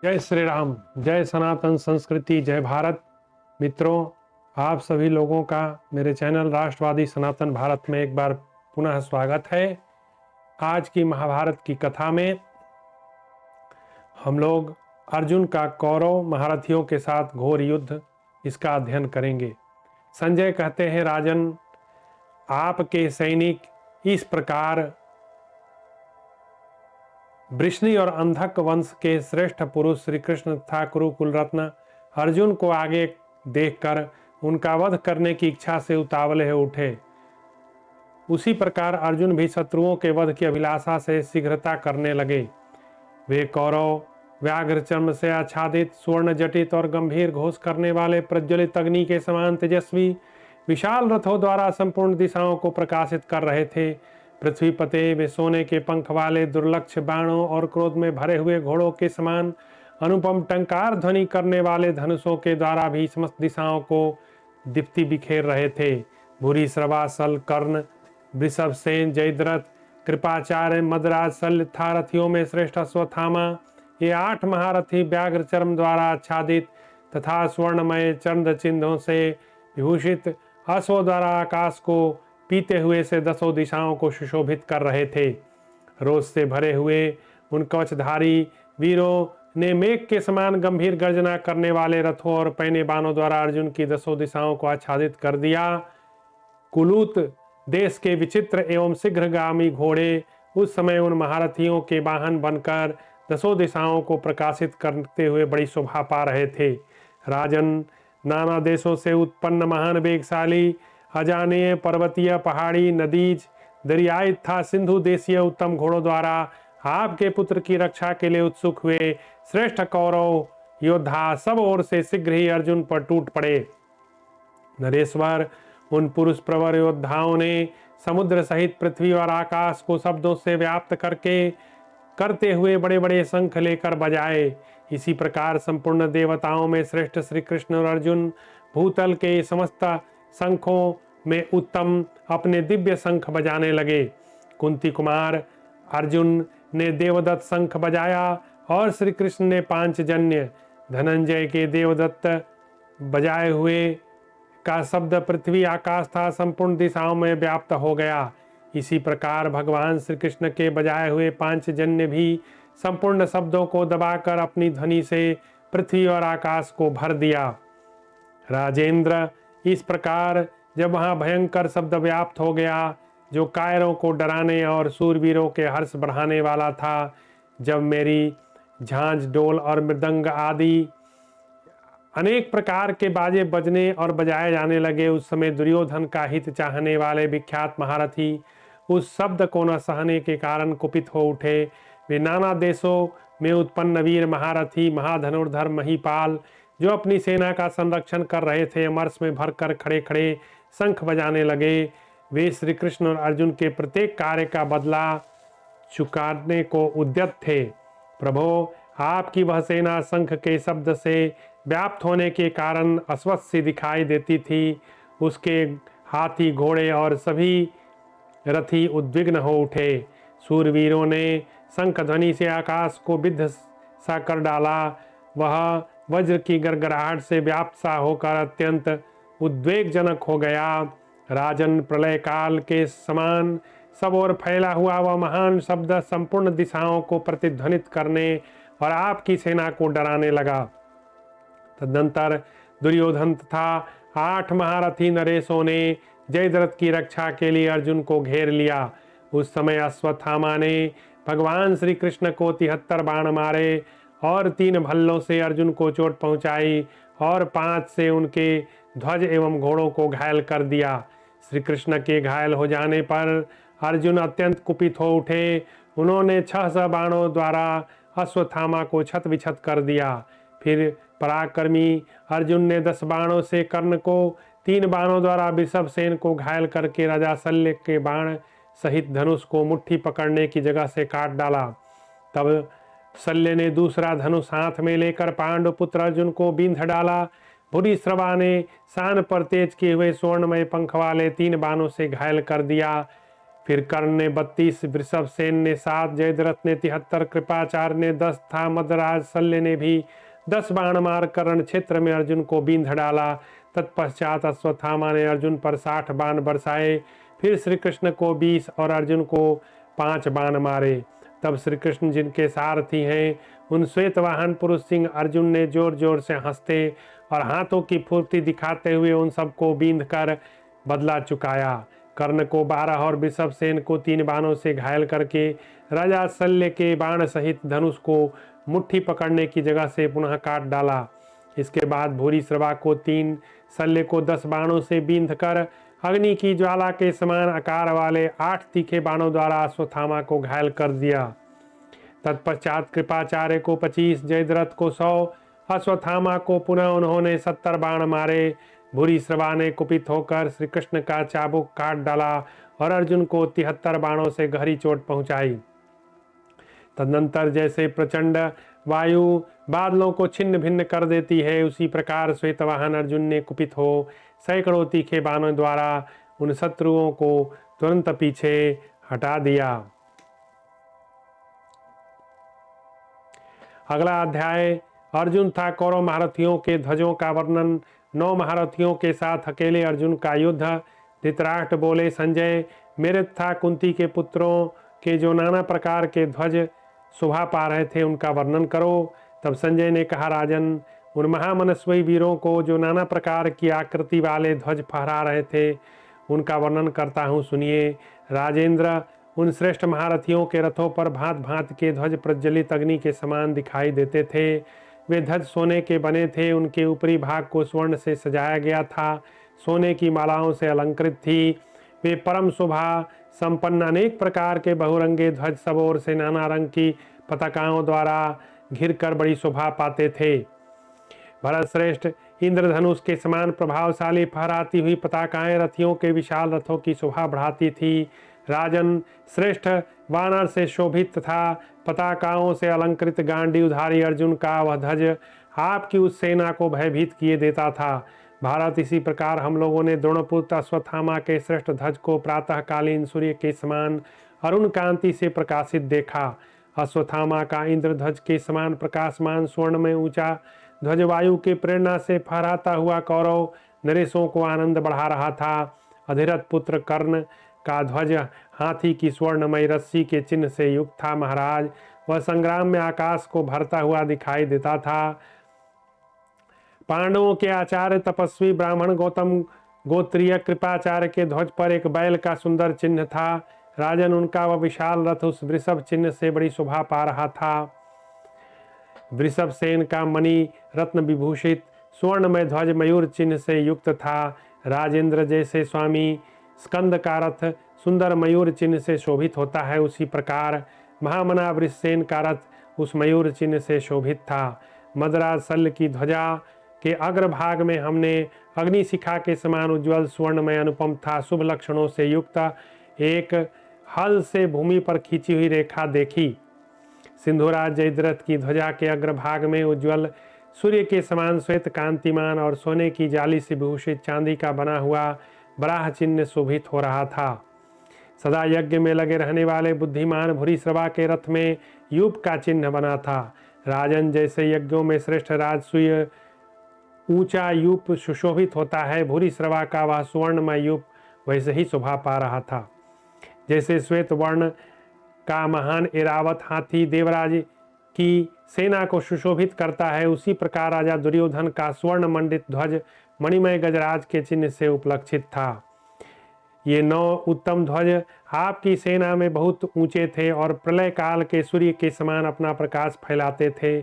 जय श्री राम, जय सनातन संस्कृति, जय भारत। मित्रों, आप सभी लोगों का मेरे चैनल राष्ट्रवादी सनातन भारत में एक बार पुनः स्वागत है। आज की महाभारत की कथा में हम लोग अर्जुन का कौरव महारथियों के साथ घोर युद्ध इसका अध्ययन करेंगे। संजय कहते हैं, राजन, आपके सैनिक इस प्रकार वृष्णि और अंधक वंश के श्रेष्ठ पुरुष श्री कृष्ण तथा कुरुकुल रत्न अर्जुन को आगे देखकर उनका वध करने की इच्छा से उतावले हो उठे। उसी प्रकार अर्जुन भी शत्रुओं के वध की अभिलाषा से शीघ्रता करने लगे। वे कौरव व्याघ्र चर्म से आच्छादित, स्वर्ण जटित और गंभीर घोष करने वाले, प्रज्वलित अग्नि के समान तेजस्वी विशाल रथों द्वारा संपूर्ण दिशाओं को प्रकाशित कर रहे थे। पृथ्वी पते वे सोने के पंख वाले दुर्लक्ष बाणों और क्रोध में भरे हुए घोड़ों के समान अनुपम टंकार ध्वनि करने वाले धनुषों के द्वारा भी समस्त दिशाओं को दीप्ति बिखेर रहे थे। भूरी श्रवा, सल, कर्ण, वृषभ सेन, जयद्रथ, कृपाचार्य, मदराज, शल्य तथा रथियों में श्रेष्ठ अश्वत्थामा, ये 8 महारथी व्याघ्र चर्म द्वारा आच्छादित तथा स्वर्णमय चंद्र चिन्हों से विभूषित अश्वों द्वारा आकाश को पीते हुए से 10 दिशाओं को सुशोभित कर रहे थे। रोष से भरे हुए उन कवचधारी वीरों ने मेघ के समान गंभीर गर्जना करने वाले रथों और पैने बाणों द्वारा अर्जुन की 10 दिशाओं को आच्छादित कर दिया। कुलूत देश के विचित्र एवं शीघ्रगामी घोड़े उस समय उन महारथियों के वाहन बनकर 10 दिशाओं को प्रकाशित करते हुए बड़ी शोभा पा रहे थे। राजन, नाना देशों से उत्पन्न महान वेगशाली, अजानेय, पर्वतीय, पहाड़ी, नदीज, दरियाई तथा सिंधु देशीय उत्तम घोड़ों द्वारा आपके पुत्र की रक्षा के लिए उत्सुक हुए श्रेष्ठ कौरव योद्धा सब ओर से शीघ्र ही अर्जुन पर टूट पड़े। नरेश्वर, उन पुरुष प्रवर योद्धाओं ने समुद्र सहित पृथ्वी और आकाश को शब्दों से व्याप्त करते हुए बड़े बड़े शंख लेकर बजाए। इसी प्रकार संपूर्ण देवताओं में श्रेष्ठ श्री कृष्ण और अर्जुन भूतल के समस्त शंखों में उत्तम अपने दिव्य शंख बजाने लगे। कुंती कुमार अर्जुन ने देवदत्त शंख बजाया और श्री कृष्ण ने पांचजन्य धनंजय के देवदत्त बजाए हुए का शब्द पृथ्वी, आकाश तथा संपूर्ण दिशाओं में व्याप्त हो गया। इसी प्रकार भगवान श्री कृष्ण के बजाए हुए पांचजन्य भी संपूर्ण शब्दों को दबाकर अपनी ध्वनि से पृथ्वी और आकाश को भर दिया। राजेंद्र, इस प्रकार जब वहां भयंकर शब्द व्याप्त हो गया जो कायरों को डराने और सूरवीरों के हर्ष बढ़ाने वाला था, जब मेरी झांझ, डोल और मृदंग आदि अनेक प्रकार के बाजे बजने और बजाए जाने लगे, उस समय दुर्योधन का हित चाहने वाले विख्यात महारथी उस शब्द को न सहने के कारण कुपित हो उठे। वे नाना देशों में उत्पन्न वीर महारथी, महाधनुर्धर, महीपाल जो अपनी सेना का संरक्षण कर रहे थे, अमरस में भरकर खड़े खड़े शंख बजाने लगे। वे श्री कृष्ण और अर्जुन के प्रत्येक कार्य का बदला चुकाने को उद्यत थे। प्रभो, आपकी वह सेना शंख के शब्द से व्याप्त होने के कारण अस्वस्थ सी दिखाई देती थी। उसके हाथी, घोड़े और सभी रथी उद्विग्न हो उठे। सूरवीरों ने शंख ध्वनि से आकाश को विद्ध सा कर डाला। वह वज्र की गड़गड़ाहट से व्याप्त सा होकर अत्यंत उद्वेगजनक हो गया। राजन, प्रलय काल के समान सब ओर फैला हुआ वह महान शब्द संपूर्ण दिशाओं को प्रतिध्वनित करने और आपकी सेना को डराने लगा। तदनंतर दुर्योधन तथा 8 महारथी नरेशों ने जयद्रथ की रक्षा के लिए अर्जुन को घेर लिया। उस समय अश्वत्थामा ने भगवान श्री कृष्ण को 73 बाण मारे और 3 भल्लों से अर्जुन को चोट पहुंचाई और 5 से उनके ध्वज एवं घोड़ों को घायल कर दिया। श्री कृष्ण के घायल हो जाने पर अर्जुन अत्यंत कुपित हो उठे। उन्होंने 600 बाणों द्वारा अश्वत्थामा को छत विछत कर दिया। फिर पराक्रमी अर्जुन ने 10 बाणों से कर्ण को, 3 बाणों द्वारा वृषभ सेन को घायल करके राजा शल्य के बाण सहित धनुष को मुट्ठी पकड़ने की जगह से काट डाला। तब शल्य ने दूसरा धनुष हाथ में लेकर पांडुपुत्र अर्जुन को बींध डाला। भूरिश्रवा ने शान पर तेज किए हुए स्वर्णमय पंख वाले 3 बाणों से घायल कर दिया। फिर कर्ण ने 32, वृषभसेन ने 7, जयद्रथ ने 73, कृपाचार्य ने 10 था। मदराज शल्य ने भी 10 बाण मार कर्ण क्षेत्र में अर्जुन को बींध डाला। तत्पश्चात अश्वत्थामा ने अर्जुन पर 60 बाण बरसाए। फिर श्री कृष्ण को 20 और अर्जुन को 5 बाण मारे। तब श्री कृष्ण जिनके सारथी हैं उन श्वेत वाहन पुरुष सिंह अर्जुन ने जोर जोर से हंसते और हाथों की फुर्ती दिखाते हुए उन सबको बींध कर बदला चुकाया। कर्ण को 12 और वृषभसेन को 3 बाणों से घायल करके राजा शल्य के बाण सहित धनुष को मुट्ठी पकड़ने की जगह से पुनः काट डाला। इसके बाद भूरिश्रवा को 3, शल्य को 10 बाणों से बींध कर अग्नि की ज्वाला के समान आकार वाले 8 तीखे बाणों द्वारा अश्वत्थामा को घायल कर दिया। तत्पश्चात कृपाचार्य को 25, जयद्रथ को 100, अश्वत्थामा को पुनः उन्होंने 70 बाण मारे। भूरिश्रवा ने कुपित होकर श्री कृष्ण का चाबुक काट डाला और अर्जुन को 73 बाणों से गहरी चोट पहुंचाई। तदनंतर जैसे प्रचंड वायु बादलों को छिन्न भिन्न कर देती है, उसी प्रकार श्वेतवाहन अर्जुन ने कुपित हो सैकड़ों तीखे बाणों द्वारा उन शत्रुओं को तुरंत पीछे हटा दिया। अगला अध्याय अर्जुन था कौरव महारथियों के ध्वजों का वर्णन। 9 महारथियों के साथ अकेले अर्जुन का युद्ध। धृतराष्ट्र बोले, संजय, मेरे तथा कुंती के पुत्रों के जो नाना प्रकार के ध्वज शोभा पा रहे थे उनका वर्णन करो। तब संजय ने कहा, राजन, उन महामनस्वी वीरों को जो नाना प्रकार की आकृति वाले ध्वज फहरा रहे थे उनका वर्णन करता हूँ, सुनिए। राजेंद्र, उन श्रेष्ठ महारथियों के रथों पर भांत भांत के ध्वज प्रज्वलित अग्नि के समान दिखाई देते थे। वे ध्वज सोने के बने थे, उनके ऊपरी भाग को स्वर्ण से सजाया गया था, सोने की मालाओं से अलंकृत थी। वे परम शोभा संपन्न अनेक प्रकार के बहुरंगे ध्वज सब ओर से नाना रंग की पताकाओं द्वारा घिर कर बड़ी शोभा पाते थे। भरत श्रेष्ठ, इंद्रधनुष के समान प्रभावशाली फहराती हुई पताकाएं रथियों के विशाल रथों की शोभा बढ़ाती थी। राजन श्रेष्ठ, वानर से शोभित तथा पताकाओं से अलंकृत गांडीवधारी अर्जुन का वह ध्वज आपकी उस सेना को भयभीत किए देता था। भारत, इसी प्रकार हम लोगों ने द्रोणपुत्र अश्वत्थामा के श्रेष्ठ ध्वज को प्रातःकालीन सूर्य के समान अरुण कांति से प्रकाशित देखा। अश्वत्थामा का इंद्रध्वज के समान प्रकाशमान स्वर्ण में ऊंचा ध्वज वायु के प्रेरणा से फहराता हुआ कौरव नरेशों को आनंद बढ़ा रहा था। अधिरथ पुत्र कर्ण का ध्वज हाथी की स्वर्णमय रस्सी के चिन्ह से युक्त था। महाराज, वह संग्राम में आकाश को भरता हुआ दिखाई देता था। पांडवों के आचार्य तपस्वी ब्राह्मण गौतम गोत्रीय कृपाचार्य के ध्वज पर एक बैल का सुंदर चिन्ह था। राजन, उनका वह विशाल रथ उस वृषभ चिन्ह से बड़ी शोभा पा रहा था। वृषभसेन का मणि रत्न विभूषित स्वर्णमय ध्वज मयूर चिन्ह से युक्त था। राजेंद्र, जैसे स्वामी स्कंद का रथ सुंदर मयूर चिन्ह से शोभित होता है, उसी प्रकार महामना वृषसेन का रथ उस मयूर चिन्ह से शोभित था। मदराज शल्य की ध्वजा के अग्रभाग में हमने अग्निशिखा के समान उज्ज्वल स्वर्णमय अनुपम था शुभ लक्षणों से युक्त एक हल से भूमि पर खींची हुई रेखा देखी। सिंधुराज जयद्रथ की ध्वजा के अग्रभाग में उज्ज्वल सूर्य के समान श्वेत कांतिमान और सोने की जाली से विभूषित चांदी का बना हुआ बराह चिन्ह शोभित हो रहा था। सदा यज्ञ में लगे रहने वाले बुद्धिमान भूरिश्रवा के रथ में यूप का चिन्ह बना था। राजन, जैसे यज्ञों में श्रेष्ठ राजसूय ऊंचा यूप सुशोभित होता है, भूरिश्रवा का वह सुवर्णमय यूप वैसे ही शोभा पा रहा था। जैसे श्वेत वर्ण का महान एरावत हाथी देवराज की सेना को सुशोभित करता है, उसी प्रकार राजा दुर्योधन का स्वर्ण मंडित ध्वज मणिमय गजराज के चिन्ह से उपलक्षित था। ये 9 उत्तम ध्वज आपकी सेना में बहुत ऊंचे थे और प्रलय काल के सूर्य के समान अपना प्रकाश फैलाते थे।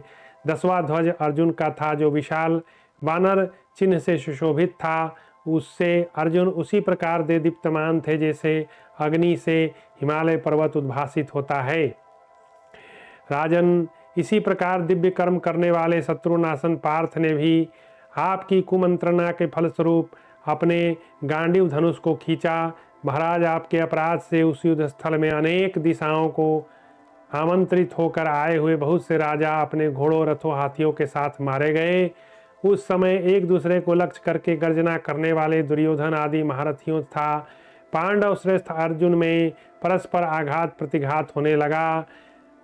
10वां ध्वज अर्जुन का था, जो विशाल वानर चिन्ह से सुशोभित था। उससे अर्जुन उसी प्रकार दे दीप्तमान थे जैसे अग्नि से हिमालय पर्वत उद्भासित होता है। राजन, इसी प्रकार दिव्य कर्म करने वाले शत्रुनाशन पार्थ ने भी आपकी कुमंत्रणा के फलस्वरूप अपने गांडीव धनुष को खींचा। महाराज, आपके अपराध से उस युद्ध स्थल में अनेक दिशाओं को आमंत्रित होकर आए हुए बहुत से राजा अपने घोड़ों रथों हाथियों के साथ मारे गए। उस समय एक दूसरे को लक्ष्य करके गर्जना करने वाले दुर्योधन आदि महारथियों तथा पांडव श्रेष्ठ अर्जुन में परस्पर आघात प्रतिघात होने लगा।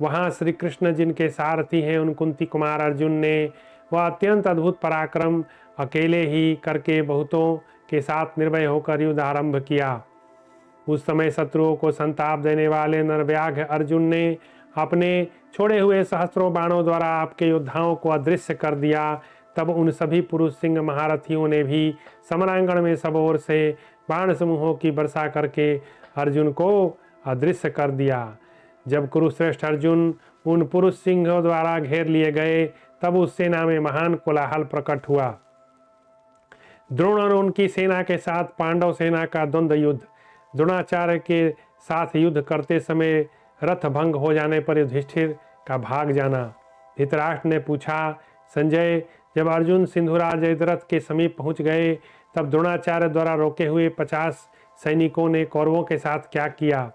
वहाँ श्री कृष्ण जिनके सारथी हैं उन कुंती कुमार अर्जुन ने वह अत्यंत अद्भुत पराक्रम अकेले ही करके बहुतों के साथ निर्भय होकर युद्ध आरंभ किया। उस समय शत्रुओं को संताप देने वाले नरव्याघ्र अर्जुन ने अपने छोड़े हुए सहस्त्रों बाणों द्वारा आपके योद्धाओं को अदृश्य कर दिया। तब उन सभी पुरुष सिंह महारथियों ने भी समरांगण में सब ओर से बाण समूहों की वर्षा करके अर्जुन को अदृश्य कर दिया। जब कुरुश्रेष्ठ अर्जुन उन पुरुष सिंहों द्वारा घेर लिए गए तब उस सेना में महान कोलाहल प्रकट हुआ। द्रोण और उनकी सेना के साथ पांडव सेना का द्वंद्व युद्ध। द्रोणाचार्य के साथ युद्ध करते समय रथ भंग हो जाने पर युधिष्ठिर का भाग जाना। धृतराष्ट्र ने पूछा, संजय, जब अर्जुन सिंधुराज जयद्रथ के समीप पहुंच गए तब द्रोणाचार्य द्वारा रोके हुए 50 सैनिकों ने कौरवों के साथ क्या किया?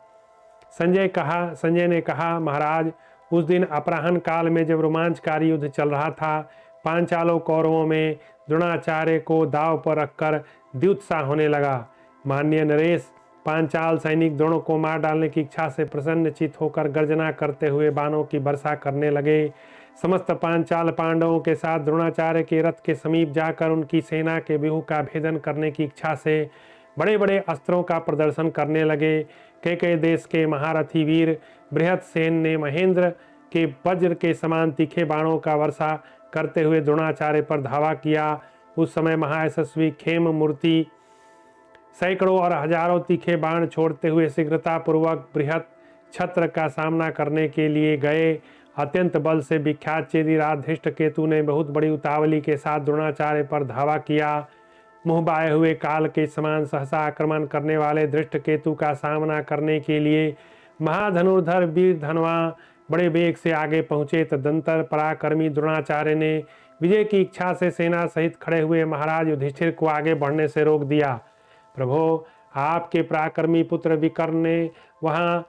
संजय ने कहा, महाराज, उस दिन अपराह्न काल में जब रोमांचकारी युद्ध चल रहा था, पांचालों कौरवों में द्रोणाचार्य को दाव पर रखकर द्युत्साह होने लगा। माननीय नरेश, पांचाल सैनिक द्रोण को मार डालने की इच्छा से प्रसन्नचित होकर गर्जना करते हुए बाणों की वर्षा करने लगे। समस्त पांचाल पांडवों के साथ द्रोणाचार्य के रथ के समीप जाकर उनकी सेना के व्यूह का भेदन करने की इच्छा से बड़े बड़े अस्त्रों का प्रदर्शन करने लगे। कई देश के महारथी वीर बृहत्सेन ने महेंद्र के वज्र के समान तीखे बाणों का वर्षा करते हुए द्रोणाचार्य पर धावा किया। उस समय महायशस्वी खेम मूर्ति सैकड़ों और हजारों तीखे बाण छोड़ते हुए शीघ्रतापूर्वक बृहत छत्र का सामना करने के लिए गए। अत्यंत बल से विख्यात चेदीराज धृष्टकेतु ने बहुत बड़ी उतावली के साथ द्रोणाचार्य पर धावा किया। मुँह बाए हुए काल के समान सहसा आक्रमण करने वाले धृष्टकेतु का सामना करने के लिए महाधनुर्धर वीर धनवा बड़े वेग से आगे पहुंचे। तदंतर पराक्रमी द्रोणाचार्य ने विजय की इच्छा से सेना सहित खड़े हुए महाराज युधिष्ठिर को आगे बढ़ने से रोक दिया। प्रभो, आपके पराक्रमी पुत्र विकर्ण ने वहां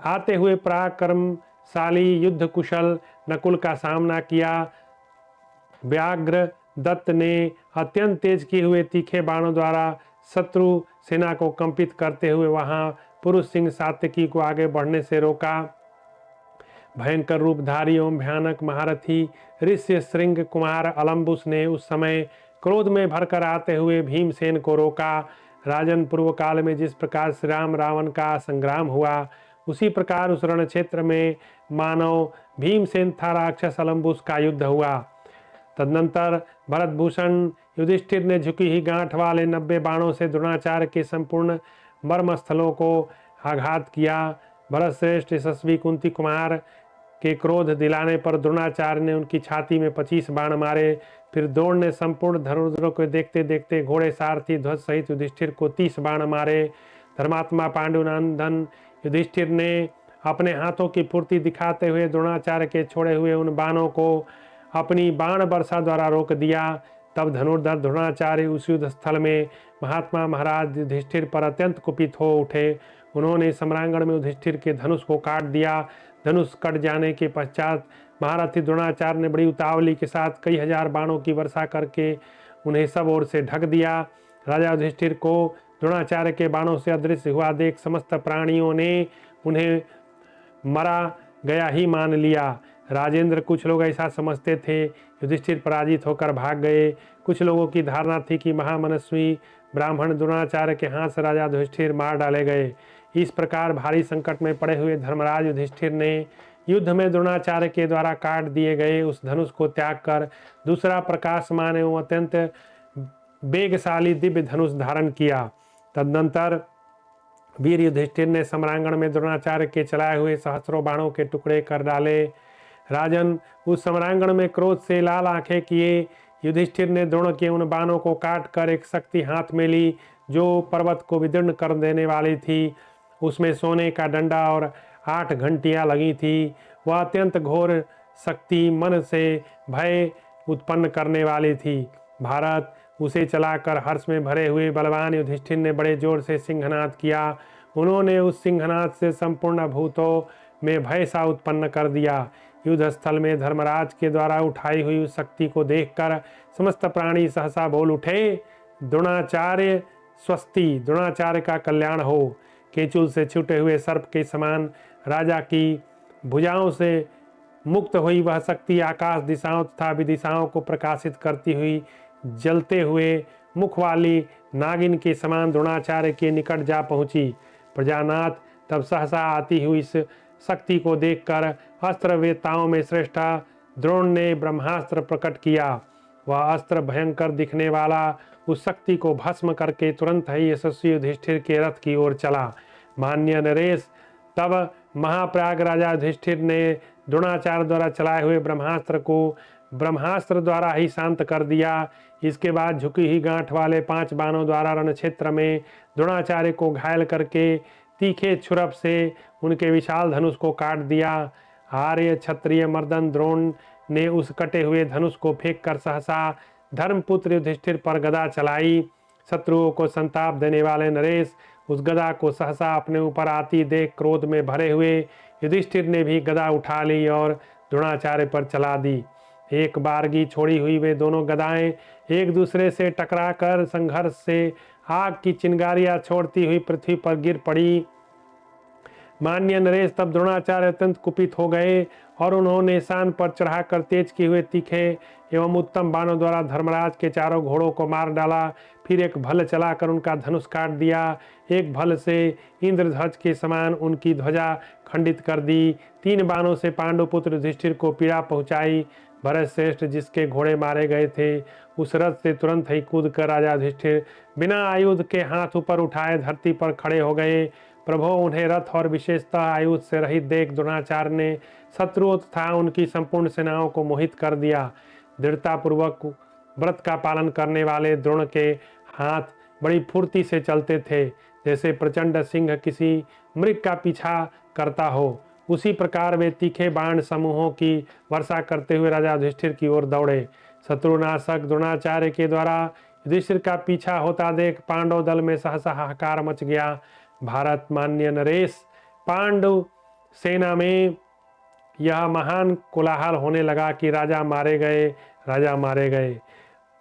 आते हुए पराक्रमशाली युद्ध कुशल नकुल का सामना किया। व्याघ्र दत्त ने अत्यंत तेज किए हुए तीखे बाणों द्वारा शत्रु सेना को कंपित करते हुए वहां पुरुष सिंह सात्यकी को आगे बढ़ने से रोका। भयंकर रूपधारी एवं भयानक महारथी ऋष्य श्रृंग कुमार अलम्बुस ने उस समय क्रोध में भरकर आते हुए भीमसेन को रोका। राजन, पूर्व काल में जिस प्रकार श्री राम रावण का संग्राम हुआ उसी प्रकार उस रण क्षेत्र में मानव भीमसेन तथा राक्षस अलम्बुस का युद्ध हुआ। तदनंतर भरतभूषण युधिष्ठिर ने झुकी ही गांठ वाले 90 बाणों से द्रोणाचार्य के संपूर्ण मर्मस्थलों को आघात किया। भरत श्रेष्ठ यशस्वी कुंती कुमार के क्रोध दिलाने पर द्रोणाचार्य ने उनकी छाती में 25 बाण मारे। फिर द्रोण ने संपूर्ण धनुर्धरों को देखते देखते घोड़े सारथी ध्वज सहित युधिष्ठिर को 30 बाण मारे। धर्मात्मा पांडुनंदन युधिष्ठिर ने अपने हाथों की फुर्ती दिखाते हुए द्रोणाचार्य के छोड़े हुए उन बाणों को अपनी बाण वर्षा द्वारा रोक दिया। तब धनुर्धर द्रोणाचार्य उस युद्ध स्थल में महात्मा महाराज युधिष्ठिर पर अत्यंत कुपित हो उठे। उन्होंने सम्रांगण में युधिष्ठिर के धनुष को काट दिया। धनुष कट जाने के पश्चात महारथी द्रोणाचार्य ने बड़ी उतावली के साथ कई हजार बाणों की वर्षा करके उन्हें सब ओर से ढक दिया। राजा युधिष्ठिर को द्रोणाचार्य के बाणों से अदृश्य हुआ देख समस्त प्राणियों ने उन्हें मरा गया ही मान लिया। राजेंद्र, कुछ लोग ऐसा समझते थे युधिष्ठिर पराजित होकर भाग गए। कुछ लोगों की धारणा थी कि महामनस्वी ब्राह्मण द्रोणाचार्य के हाथ से राजा युधिष्ठिर मार डाले गए। इस प्रकार भारी संकट में पड़े हुए धर्मराज युधिष्ठिर ने युद्ध में द्रोणाचार्य के द्वारा काट दिए गए उस धनुष को त्याग कर दूसरा प्रकाशमान एवं अत्यंत वेगशाली दिव्य धनुष धारण किया। तदनंतर वीर युधिष्ठिर ने सम्रांगण में द्रोणाचार्य के चलाए हुए सहस्रों बाणों के टुकड़े कर डाले। राजन, उस सम्रांगण में क्रोध से लाल आंखें किए युधिष्ठिर ने द्रोण के उन बाणों को काट कर एक शक्ति हाथ में ली जो पर्वत को विदीर्ण कर देने वाली थी। उसमें सोने का डंडा और 8 घंटियां लगी थी। वह अत्यंत घोर शक्ति मन से भय उत्पन्न करने वाली थी। भारत, उसे चलाकर हर्ष में भरे हुए बलवान युधिष्ठिर ने बड़े जोर से सिंहनाद किया। उन्होंने उस सिंहनाद से संपूर्ण भूतों में भय सा उत्पन्न कर दिया। युद्ध स्थल में धर्मराज के द्वारा उठाई हुई उस शक्ति को देखकर समस्त प्राणी सहसा बोल उठे, द्रोणाचार्य स्वस्ति, द्रोणाचार्य का कल्याण हो। केचुल से छूटे हुए सर्प के समान राजा की भुजाओं से मुक्त हुई वह शक्ति आकाश दिशाओं तथा विदिशाओं को प्रकाशित करती हुई जलते हुए मुख वाली नागिन के समान द्रोणाचार्य के निकट जा पहुंची। प्रजानाथ तब सहसा आती हुई इस शक्ति को देखकर अस्त्र वेताओं में श्रेष्ठ द्रोण ने ब्रह्मास्त्र प्रकट किया। वह अस्त्र भयंकर दिखने वाला उस शक्ति को भस्म करके तुरंत ही यशस्वी युधिष्ठिर के रथ की ओर चला। मान्य नरेश, तब महाप्रयाग राजा युधिष्ठिर ने द्रोणाचार्य द्वारा चलाए हुए ब्रह्मास्त्र को ब्रह्मास्त्र द्वारा ही शांत कर दिया। इसके बाद झुकी हुई गांठ वाले 5 बाणों द्वारा रण क्षेत्र में द्रोणाचार्य को घायल करके तीखे छुरप से उनके विशाल धनुष को काट दिया। आर्य क्षत्रिय मर्दन द्रोण ने उस कटे हुए धनुष को फेंक कर सहसा धर्मपुत्र युधिष्ठिर पर गदा चलाई। शत्रुओं को संताप देने वाले नरेश उस गदा को सहसा अपने ऊपर आती देख क्रोध में भरे हुए युधिष्ठिर ने भी गदा उठा ली और द्रोणाचार्य पर चला दी। एक बारगी छोड़ी हुई वे दोनों गदाएं एक दूसरे से टकराकर संघर्ष से आग की चिंगारियां छोड़ती हुई पृथ्वी पर गिर पड़ी। मान्य नरेश तब द्रोणाचार्य अत्यंत कुपित हो गए और उन्होंने शान पर चढ़ाकर तेज किए हुए तीखे एवं उत्तम बाणों द्वारा धर्मराज के चारों घोड़ों को मार डाला। फिर एक भल चलाकर उनका धनुष काट दिया। एक भल से इंद्रध्वज के समान उनकी ध्वजा खंडित कर दी। 3 बाणों से पांडुपुत्र युधिष्ठिर को पीड़ा पहुंचाई। भरत श्रेष्ठ जिसके घोड़े मारे गए थे उस रथ से तुरंत ही कूदकर राजा युधिष्ठिर बिना आयुध के हाथ ऊपर उठाए धरती पर खड़े हो गए। प्रभो, उन्हें रथ और विशेषतः आयुध से रहित देख द्रोणाचार्य ने शत्रुओं तथा उनकी संपूर्ण सेनाओं को मोहित कर दिया। दृढ़तापूर्वक व्रत का पालन करने वाले द्रोण के हाथ बड़ी फुर्ती से चलते थे, जैसे प्रचंड सिंह किसी मृग का पीछा करता हो। उसी प्रकार वे तीखे बाण समूहों की वर्षा करते हुए राजा युधिष्ठिर की ओर दौड़े। शत्रुनाशक द्रोणाचार्य के द्वारा युधिष्ठिर का पीछा होता देख पांडव दल में सहसा हाहाकार मच गया। भारत मान्य नरेश, पांडव सेना में यह महान कोलाहल होने लगा कि राजा मारे गए, राजा मारे गए।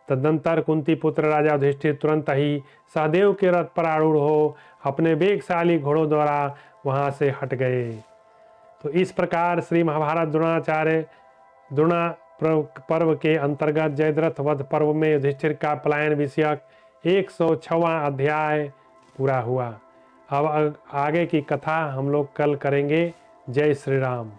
तदनंतर कुंती पुत्र राजा युधिष्ठिर तुरंत ही सहदेव के रथ पर आरूढ़ हो अपने वेगशाली घोड़ों द्वारा वहां से हट गए। तो इस प्रकार श्री महाभारत द्रोणा पर्व के अंतर्गत जयद्रथ वध पर्व में युधिष्ठिर का पलायन विषयक 106वां अध्याय पूरा हुआ। अब आगे की कथा हम लोग कल करेंगे। जय श्री राम।